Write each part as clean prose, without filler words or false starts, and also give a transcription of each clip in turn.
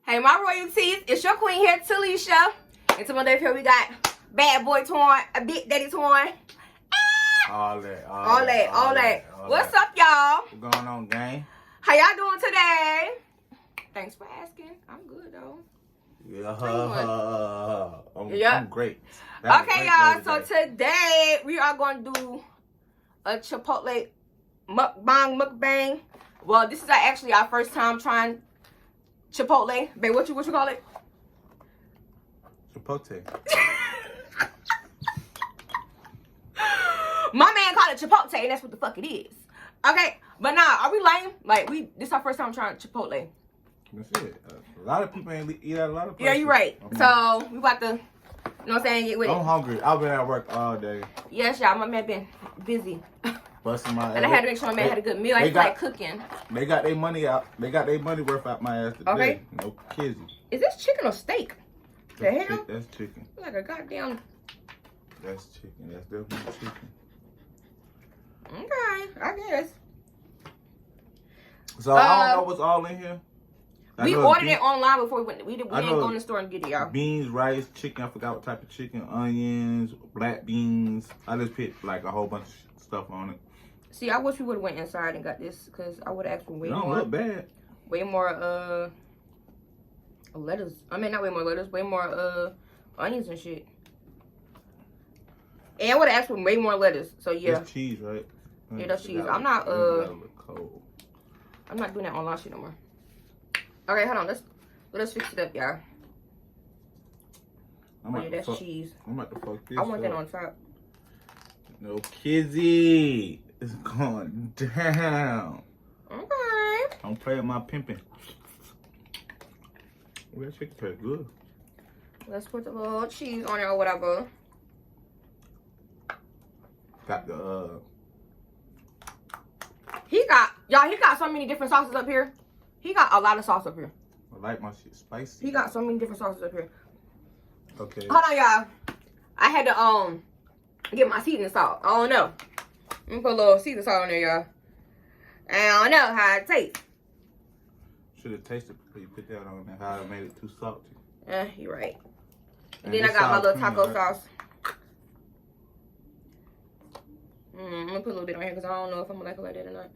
Hey, my royalties, it's your queen here, Talisha. And to my left here, we got Bad Boy Torn, a Big Daddy Torn. All that. What's up, y'all? What's going on, gang? How y'all doing today? Thanks for asking. I'm good, though. I'm great. Okay, y'all. So today, we are going to do a Chipotle mukbang. Well, this is actually our first time trying Chipotle. Babe, what you call it? Chipotle. My man called it Chipotle, and that's what the fuck it is. Okay, but nah, are we lame? Like, this our first time trying Chipotle. That's it. A lot of people ain't eat at a lot of places. Yeah, you're right. So, we about to, you know what I'm saying, get with it. I'm hungry. I've been at work all day. Yes, y'all. My man been busy. Busting my ass. And I had to make sure my man had a good meal. I like cooking. They got their money out. They got their money worth out my ass today. Okay. No kizzy. Is this chicken or steak? The hell? That's chicken. Like a goddamn... That's chicken. That's definitely chicken. Okay, I guess. So, I don't know what's all in here. We ordered it online before we went. We didn't go in the store and get it, y'all. Beans, rice, chicken. I forgot what type of chicken. Onions, black beans. I just picked like a whole bunch of stuff on it. See, I wish we would have went inside and got this because I would have asked for way more. Don't look bad. Way more lettuce. I mean, not way more lettuce. Way more onions and shit. And I would have asked for way more lettuce. So yeah. That's cheese, right? Yeah, that's cheese. I'm not I'm not doing that online shit no more. Okay, hold on. Let's fix it up, y'all. Yeah, that's cheese. I'm about to fuck this I want that on top. No kizzy. It's going down. Okay. Don't play with my pimping. Oh, that chicken tastes good. Let's put the little cheese on it or whatever. Got the He got so many different sauces up here. He got a lot of sauce up here. I like my shit spicy. He got so many different sauces up here. Okay. Hold on, y'all. I had to get my seasoning salt. I don't know. Let me put a little seasoning salt on there, y'all. I don't know how it tastes. Should have tasted before you put that on there. How it made it too salty. You're right. And then I got my little taco sauce. I'm gonna put a little bit on here because I don't know if I'm gonna like it or not.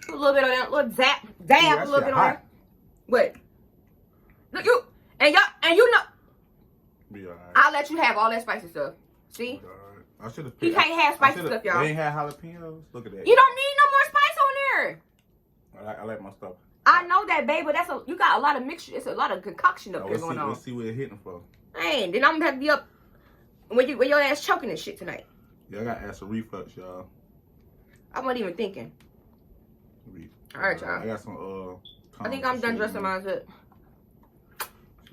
Put a little bit on there, a little dab a little bit on there. What? Look, you know. Be alright. I'll let you have all that spicy stuff. See? I should have. He can't have spicy stuff, y'all. They ain't had jalapenos. Look at that. You don't need no more spice on there. I like my stuff. I know that, babe, but you got a lot of mixture. It's a lot of concoction up there going on. Let's see what it's hitting for. Man, then I'm gonna have to be up when your ass choking and shit tonight. Yeah, I got acid reflux, y'all. I wasn't even thinking. All right, y'all. I got some. I think I'm done dressing mine up.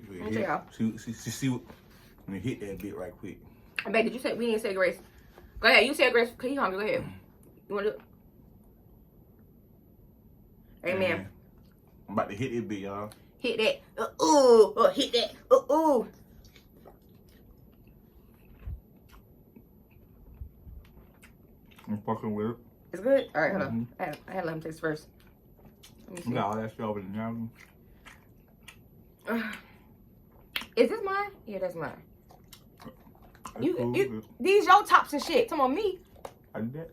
Let me tell y'all. See what? Let me hit that bit right quick. Babe, did you say we didn't say grace? Go ahead, you said grace. Cause he hungry. Go ahead. You want to do it? Amen. I'm about to hit that bit, y'all. Hit that. Hit that. I'm fucking with it. It's good? All right, hold on. I had to let him taste first. Let me see. You got all that shit over the now. Is this mine? Yeah, that's mine. These your tops and shit. Come on, me. I did that.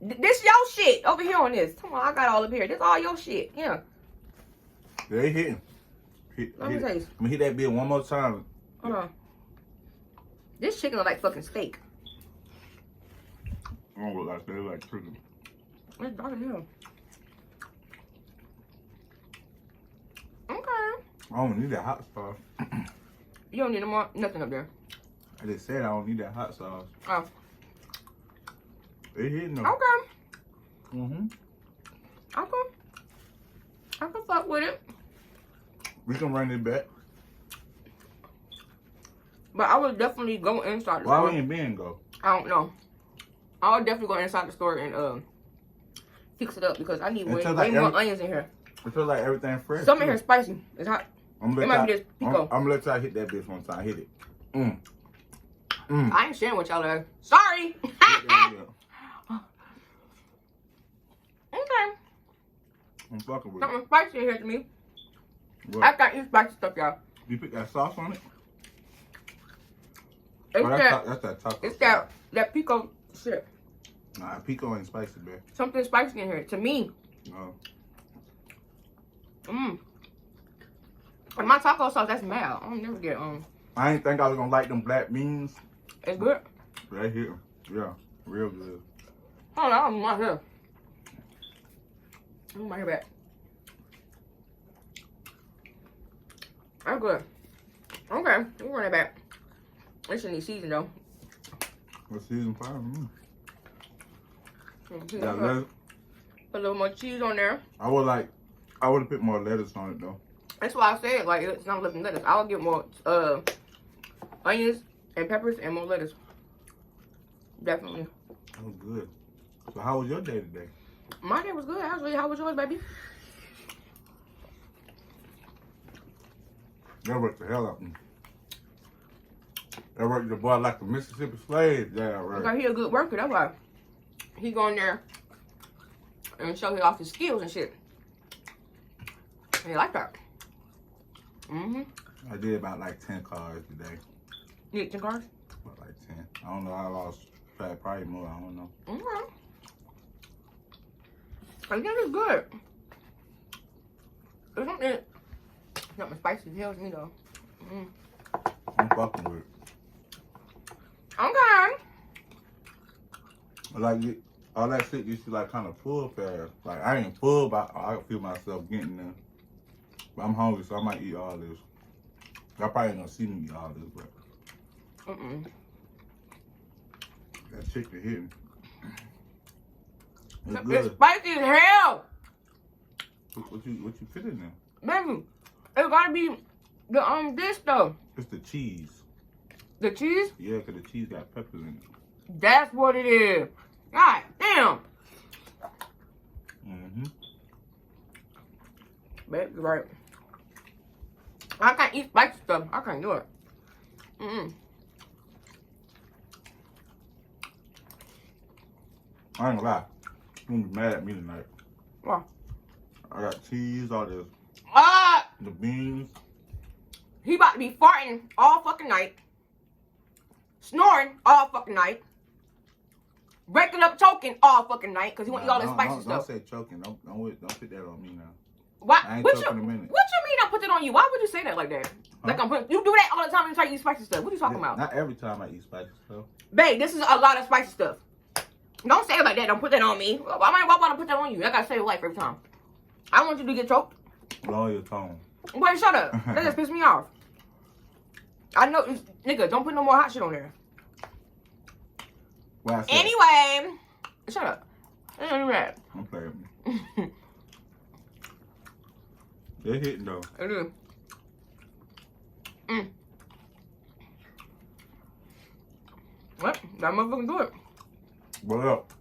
This your shit over here on this. Come on, I got all up here. This all your shit. Yeah. They hitting. Let me taste. Let me hit that bit one more time. Hold on. This chicken look like fucking steak. I don't look like they look like chicken. It's dark as hell. Okay. I don't need that hot sauce. You don't need no more nothing up there. I just said I don't need that hot sauce. Oh. They hitting them. Okay. Mm-hmm. Okay. I can fuck with it. We can run it back. But I would definitely go inside the store. Why we ain't been go? I don't know. I would definitely go inside the store and fix it up because I need way more onions in here. It feels like everything fresh. Some in here spicy. It's hot. It might be this pico. I'm gonna let y'all hit that bitch one time. Hit it. I ain't sharing with y'all there. Sorry. Okay. I'm fucking with Something spicy in here to me. What? I can't eat spicy stuff, y'all. You put that sauce on it? It's Oh, that's that taco. It's sauce. that pico shit. Nah, pico ain't spicy, man. Something spicy in here to me. No. And my taco sauce, that's mild. I don't never get I didn't think I was gonna like them black beans. It's good. Right here. Yeah, real good. Oh, no, I'm not here. I'm my hair back. I'm good. Okay, we'll run it back. This need season though. What season 5? Yeah, put a little more cheese on there. I would have put more lettuce on it though. That's why I said like it's not looking lettuce. I would get more onions and peppers and more lettuce. Definitely. That was good. So how was your day today? My day was good actually. How was yours, baby? That worked the hell out of me. That worked the boy like a Mississippi slave. Yeah, right. Okay, he a good worker. That's why he go in there and show you off his skills and shit. And he like that. I did about like 10 cars today. You get 10 cars? About like 10. I don't know. I lost probably more. I don't know. Okay. I think it's good. It's something. Something spicy as hell to me though. I'm fucking with it. Okay. Like all that shit used to like kind of full fast. Like I ain't full, but I feel myself getting there. But I'm hungry, so I might eat all this. I probably ain't gonna see me eat all this, but that chicken hitting. It's good. It's spicy as hell. What you put in there? Baby, it gotta be the this though. It's the cheese. The cheese? Yeah, cause the cheese got peppers in it. That's what it is. God damn. Baby, right. I can't eat spicy stuff. I can't do it. I ain't gonna lie. You're gonna be mad at me tonight. Why? I got cheese, all this. The beans. He about to be farting all fucking night. Snoring all fucking night. Breaking up, choking all fucking night because he want to eat all this spicy stuff. Don't say choking. Don't put that on me now. Why? I ain't What choking you a minute. mean I put that on you? Why would you say that like that? Like I'm putting, you do that all the time when you try to eat spicy stuff. What are you talking about? Not every time I eat spicy stuff. Babe, this is a lot of spicy stuff. Don't say it like that. Don't put that on me. Why would I put that on you? I gotta save your life every time. I want you to get choked. Lower your tone. Boy, shut up. That just pissed me off. I know, nigga, don't put no more hot shit on there. Well, Anyway, shut up. I don't do that. I'm playing. They're hitting though. It is. What? That motherfucker do it. But look,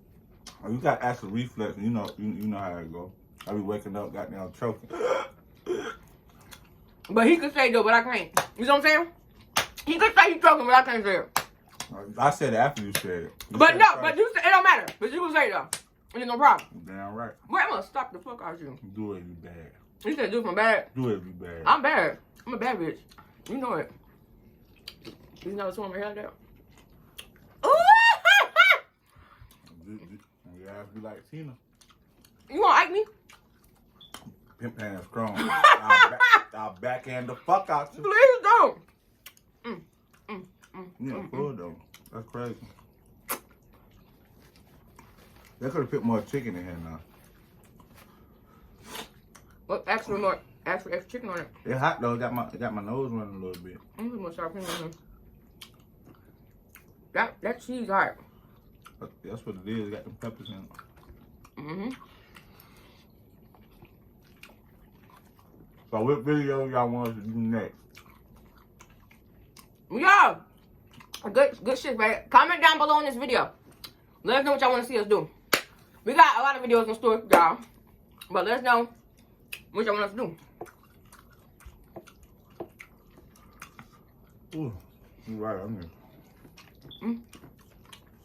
you got acid reflux, and you know how it go. I be waking up, goddamn choking. But he could say though, but I can't. You know what I'm saying? He could say he's choking, but I can't say it. I said it after you said it. But no, but you said it don't matter. But you can say it though. It's no problem. Damn right. Boy, I'm gonna stop the fuck out of you. Do it, you bad. You said do it from bad. Do it, you bad. I'm bad. I'm a bad bitch. You know it. You know what's on my head there? Ooh! You have to be like Tina. You wanna like me? Pimp hand strong. I'll backhand the fuck out you. Please don't. You know, full though. That's crazy. They could have put more chicken in here now. Well, extra chicken on it. It's hot though. Got my nose running a little bit. I'm just gonna start putting it in here. That cheese hot. That's what it is. Got them peppers in it. So what video y'all want us to do next? Yeah. Good shit, right? Comment down below in this video. Let us know what y'all want to see us do. We got a lot of videos in store, y'all. But let us know what y'all want us to do. Ooh, you right.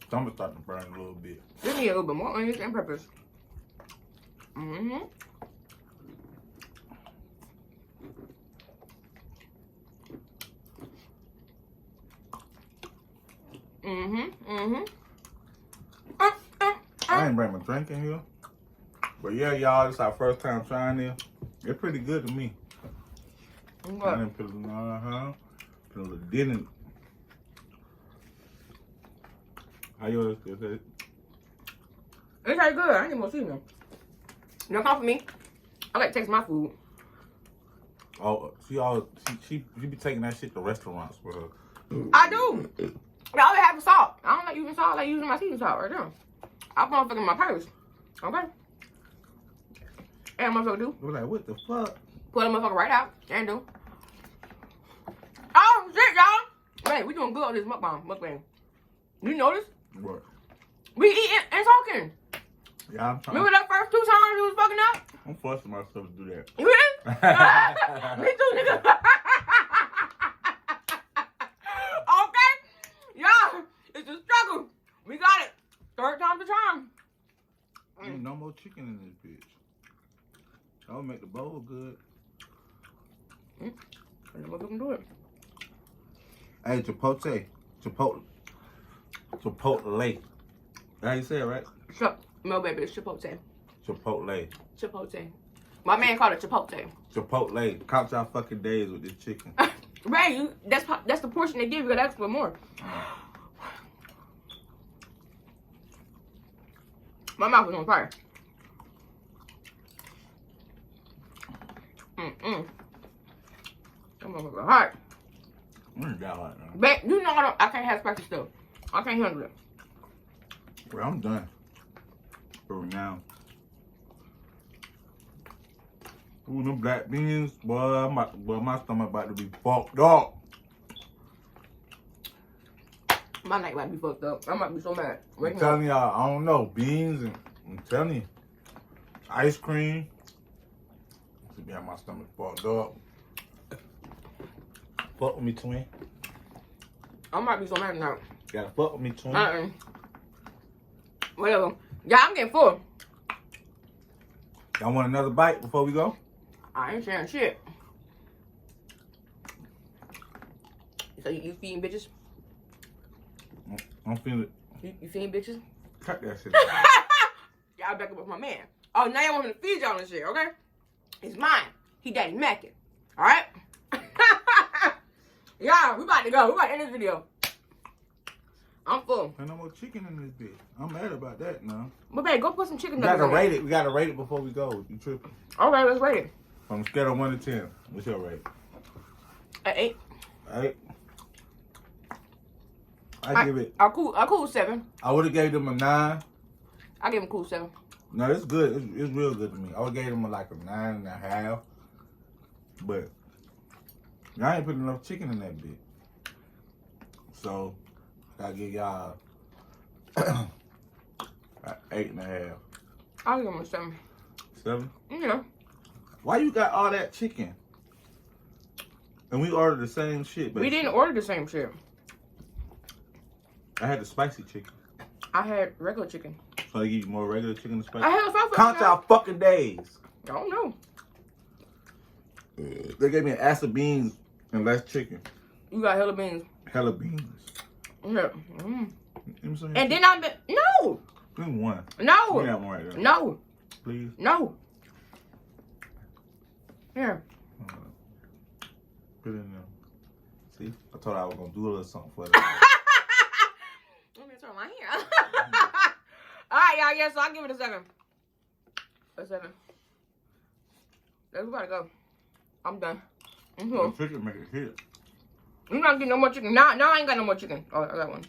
Stomach starting to burn a little bit. Just need a little bit more onions and peppers. I ain't bring my drink in here. But yeah, y'all, it's our first time trying this. It's pretty good to me. Okay. I didn't put a little didn't. How yours is it? It's pretty good. I need more seasoning. Don't come for me. I like to taste my food. Oh, she be taking that shit to restaurants with her. I do. I always have the salt. I don't like using salt. I like using my seasoning salt right now. I put it in my purse. Okay. And motherfucker do. We're like, what the fuck? Pull that motherfucker right out. And do. Oh shit, y'all. Hey, we doing good on this mukbang. You notice? What? We eating and talking. Yeah, I'm trying. Remember that first 2 times you was fucking up? I'm forcing myself to do that. You did? Me too, nigga. Okay? Y'all, it's a struggle. We got it. 3rd time's the charm. Ain't no more chicken in this bitch. That would make the bowl good. And then we can do it. Hey, Chipotle. How you say it, right? No, baby, it's Chipotle. Chipotle. My man called it Chipotle. Chipotle. Count y'all fucking days with this chicken. Right, that's the portion they give. You gotta ask for more. My mouth is on fire. That motherfucker hot. Got hot now. But you know I can't have spicy stuff. I can't handle it. Well, I'm done. For now. Ooh, them black beans, boy, my stomach about to be fucked up. My night might be fucked up. I might be so mad. I'm telling y'all, I don't know. Beans and I'm telling you, ice cream. To be my stomach fucked up. Fuck with me, twin. I might be so mad now. Gotta fuck with me, twin. Whatever. Yeah, I'm getting full. Y'all want another bite before we go? I ain't sharing shit. So you feeding bitches? I'm feeling it. You feeding bitches? Cut that shit. Y'all back up with my man. Oh, now y'all want me to feed y'all and shit, okay? It's mine. He daddy mackin'. Alright? Y'all, we about to go. We about to end this video. I'm full. Ain't no more chicken in this bitch. I'm mad about that now. But babe, go put some chicken We nuggets gotta in rate it. We gotta rate it before we go. You tripping? Okay, let's rate it. From a scale of 1 to 10, what's your rate? An 8. 8. I give it. A cool 7. I would have gave them a 9. I give him a cool 7. No, it's good. It's real good to me. I would have gave them like a 9.5. But y'all ain't putting enough chicken in that bit. So I give y'all 8.5. I'll give him a 7. 7? Yeah. Why you got all that chicken? And we ordered the same shit, but We didn't order the same shit. I had the spicy chicken. I had regular chicken. So they give you more regular chicken than spicy? I had a sauce. Count y'all fucking days. I don't know. They gave me an ass of beans and less chicken. You got hella beans. Hella beans. Yeah. And then I'm no. Give me one. No. Give me that one right there. No. Please. No. Here. Put it in there. See? I thought I was going to do a little something for that. Let me turn my hair. Alright, y'all. Yeah, so I'll give it a 7. A 7. Let's gotta go. I'm done. The chicken make it hit. I'm not getting no more chicken. Now I ain't got no more chicken. Oh, I got one.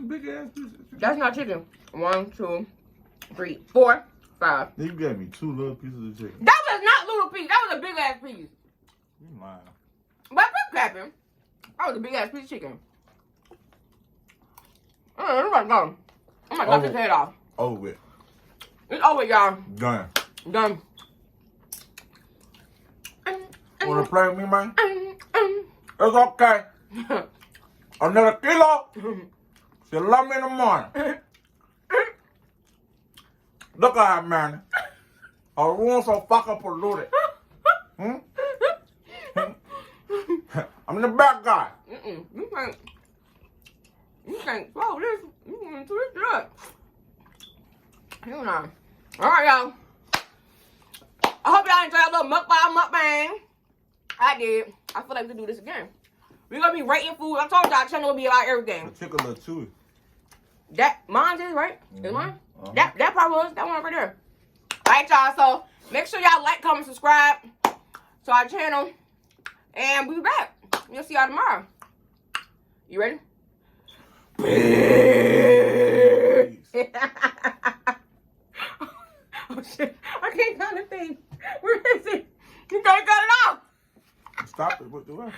Big ass piece of chicken. That's not chicken. 1, 2, 3, 4, 5. You gave me 2 little pieces of chicken. That was not little piece. That was a big ass piece. You lying. But quit clapping. That was a big ass piece of chicken. I'm gonna go. I'm gonna knock his head off. Over with. It's over, y'all. Done. Done. Wanna play with me, man? It's okay. Another kilo. She love me in the morning. Look at her, man. Her room so fucking polluted. I'm the bad guy. You can't. You can't swallow this. You can twist it up. You know. Alright, y'all. I hope y'all enjoyed a little mukbang. I did. I feel like we can do this again. We're gonna be rating food. I told y'all channel will be about everything. The chicken a little chewy. That mine is right. Is mine? Uh-huh. That probably was that one right there. Alright, y'all. So make sure y'all like, comment, subscribe to our channel, and we'll be back. We'll see y'all tomorrow. You ready? Peace. Oh shit! I can't count the thing. Where is it? You gotta cut it off. Stop it with the rest.